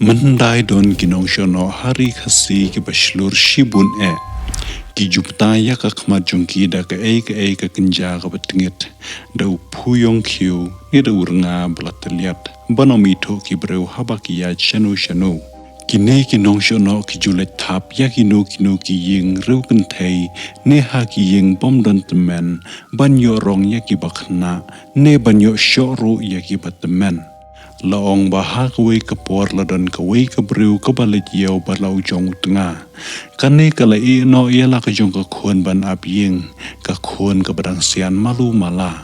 Mendai don ginong shono hari khasi ki bashlur shibun ki jupta ya ka khmat jongki da ka kenja ka batingit da upuyong kiu ni da urnga blataliat banomi tho ki breu haba ki ya shanu kine ginong shono ki julet thap ya kino ki ying reu kan thei ne ha ki ying bom don temen banyo rong ya ki bakhna ne banyo shoro ya ki batmen laong baha kawai kapor ladan kawai kabriu kabalit yau balau jong tengah kane kala no ialah kajong kakuan ban abying kakuan kabadang sian malu mala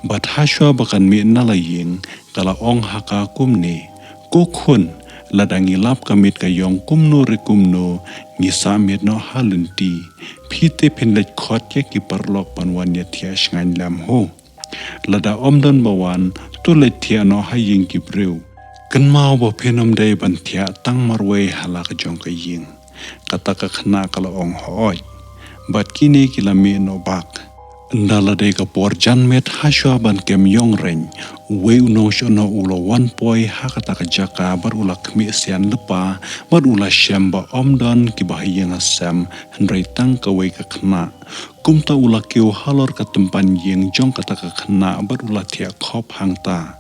bat haswa bakan mi nalaying kala ong haka kumni kokun ladang ilap kamit kayong kumno rekumno ngisamit no halenti pite pinlet khot ya ki parlok panwan ya tias ngan lam ho lada omdan bawan tulet tia no haying ki breu kan mau ba penom dei ban tia tang marwe halak jong ka ying kata ka khna kala ong hoi bat kini kilami no bak ndala dei ka por jan met haswa ban kem yong ren we no shono ulo one poi hakata ka jaka bar ula khmi sian lepa bar ula shamba omdan ki bahiyang asam hendrai tang ka we ka khna kumta ula kiu halor ka tempan yeng jong kata ka khna bar ula thia khop hangta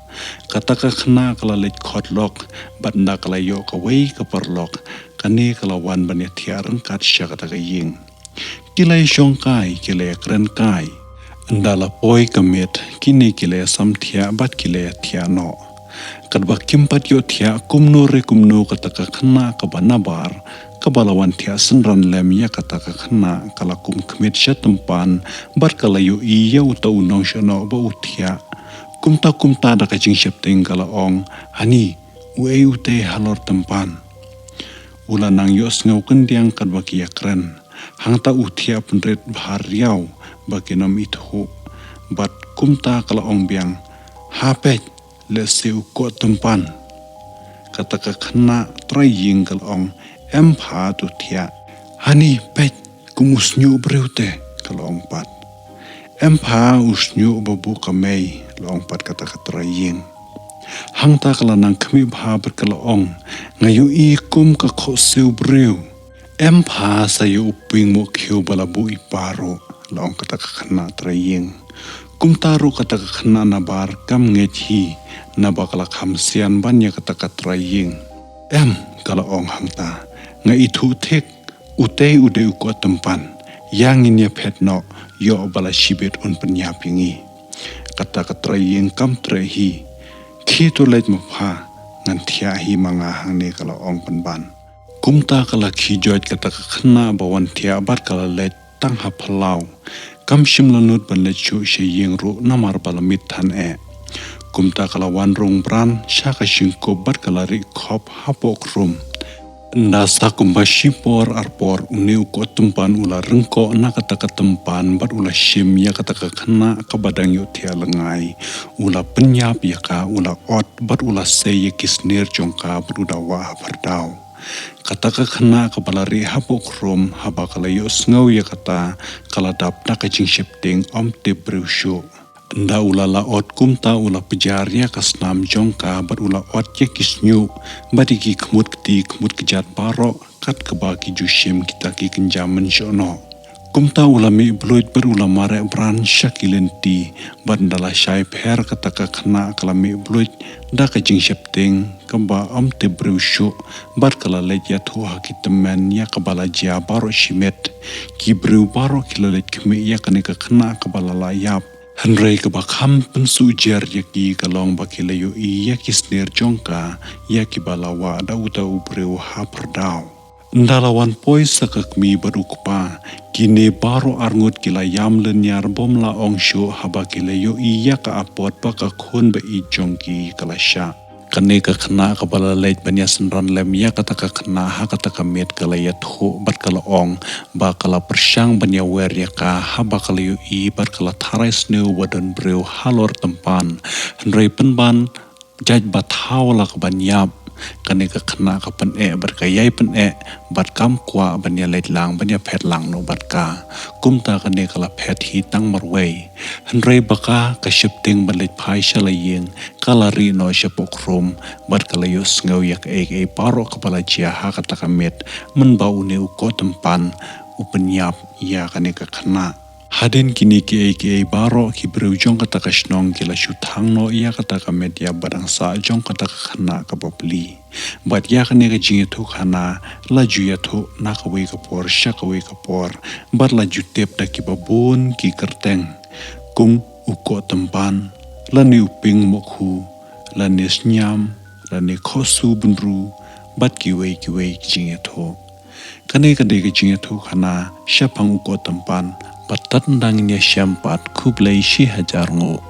kata ka khna kala let khot lok bat nda kala yo ka we ka parlok kane kala wan ban thia ran kat sha kata ka yeng kilai shong kai kilai kren kai ndala poi kamet kini kile samthia bat kile thia no kadba kimpat yo thia kumno re kumno kataka khna ka banabar kabalawan thia sanran lem ya kataka khna kala kum khmet shatampan bar kala yo I yo tau nong shono ba uthia kumta da ka jing shapteng kala ong hani we ute halor tampan ula nang yo sngo kendiang kadba ki yakran hangta uthia punret bhar riau bakinom itho bat kumta kala ong biang hapet le seu ko tempan kata ka khna traying kal ong empha tu thia hani pet kumusnyu breute kal ong pat empha usnyu babu kamei long pat kata ka traying hangta kala nang khmi bha ber kal ong ngayu I kum ka kho seu breu empha sayu uping mo khiu balabu iparo long kata ka khna traying kumtaru kata ka khna nabar kam ngethi nabakala khamsian banya kata ka traying kala ong hangta nga ithu thek utei ude ko tempan yang inya phetno yo bala shibet un panya pingi kata ka traying kam trehi khi to let ma pha ngan thia hi manga hangne kala ong panban kumta kala khi joj kata ka khna bawan thia bar kala let tang ha phalau kam shimlanut ban le chu she yeng ro namar balamit than kumta kala wan rong bran shaka shingko bat kala ri khop hapok rum nasa kumbashi por arpor uniu ko tumpan ula rengko nakata ka tempan bat ula shim ya kata ka khna ka badang yo thia langai ula penyap ya ka ula ot bat ula se ye kisner jongka bruda wa bardau kata ka khna ka balari hapok rom haba kala yo sngo ya kata kala dap na ka jing shepting om te brusho nda ula la ot kumta ula pejar ya ka snam jongka bar ula ot ya kisnyu badi ki khmut kejat baro kat ka ba ki jushim kita ki kenjaman shono kumta ula mi bloit bar ula mare bran shakilenti bandala shai pher kata ka khna kala mi bloit da ka jing shepting kamba am te brusho bar kala le ya thu hakitmen ya kabala jia baro shimet ki bru baro kilalet kme ya kane ka khna kabala la yap Henry ka bakham pensu jer yaki kalong bakilayo I ya kisner jongka ya kibalawa da uta ubreu haperdau ndalawan poi sakakmi barukpa kine baro arngut kila yam lenyar bomla ongsho habakilayo I ya ka apot baka khon ba I jongki kalasha kane ka khna ka bala leit banya sanran lem ya kata ka khna ha kata ka met kala ya thu bat kala ong ba kala persyang banya wer ya ka ha ba kala yu I bat kala tharai sneu wadan breu halor tempan hendrai penban jaj bat hawla ka banyap kane ka khana ka pan bar ka yai pan bat kam kwa banya leit lang banya phet lang no bat ka kumta kane kala phet hi tang marwei hanrei baka ka shipting balit phai shalayeng kalari no shapokrom bat kala yos ngau yak e paro kapala chia ha kata kamet men bau ne ko tempan upenyap ya kane ka khana haden kini ke baro ki brujong kata kasnong kila shutang no ya kata ka media barang sa jong kata khana ka popli bat ya kane ka jinge thu khana la ju ya thu na ka we ka por sha ka we ka por bat la ju tep ta ki babun ki kerteng kung uko tempan la ni uping mokhu la ni snyam la ni khosu bunru bat ki we jinge thu kane ka de ka jinge thu khana sha phang uko tempan Patat dangnya syampat kublai 1000 ngo.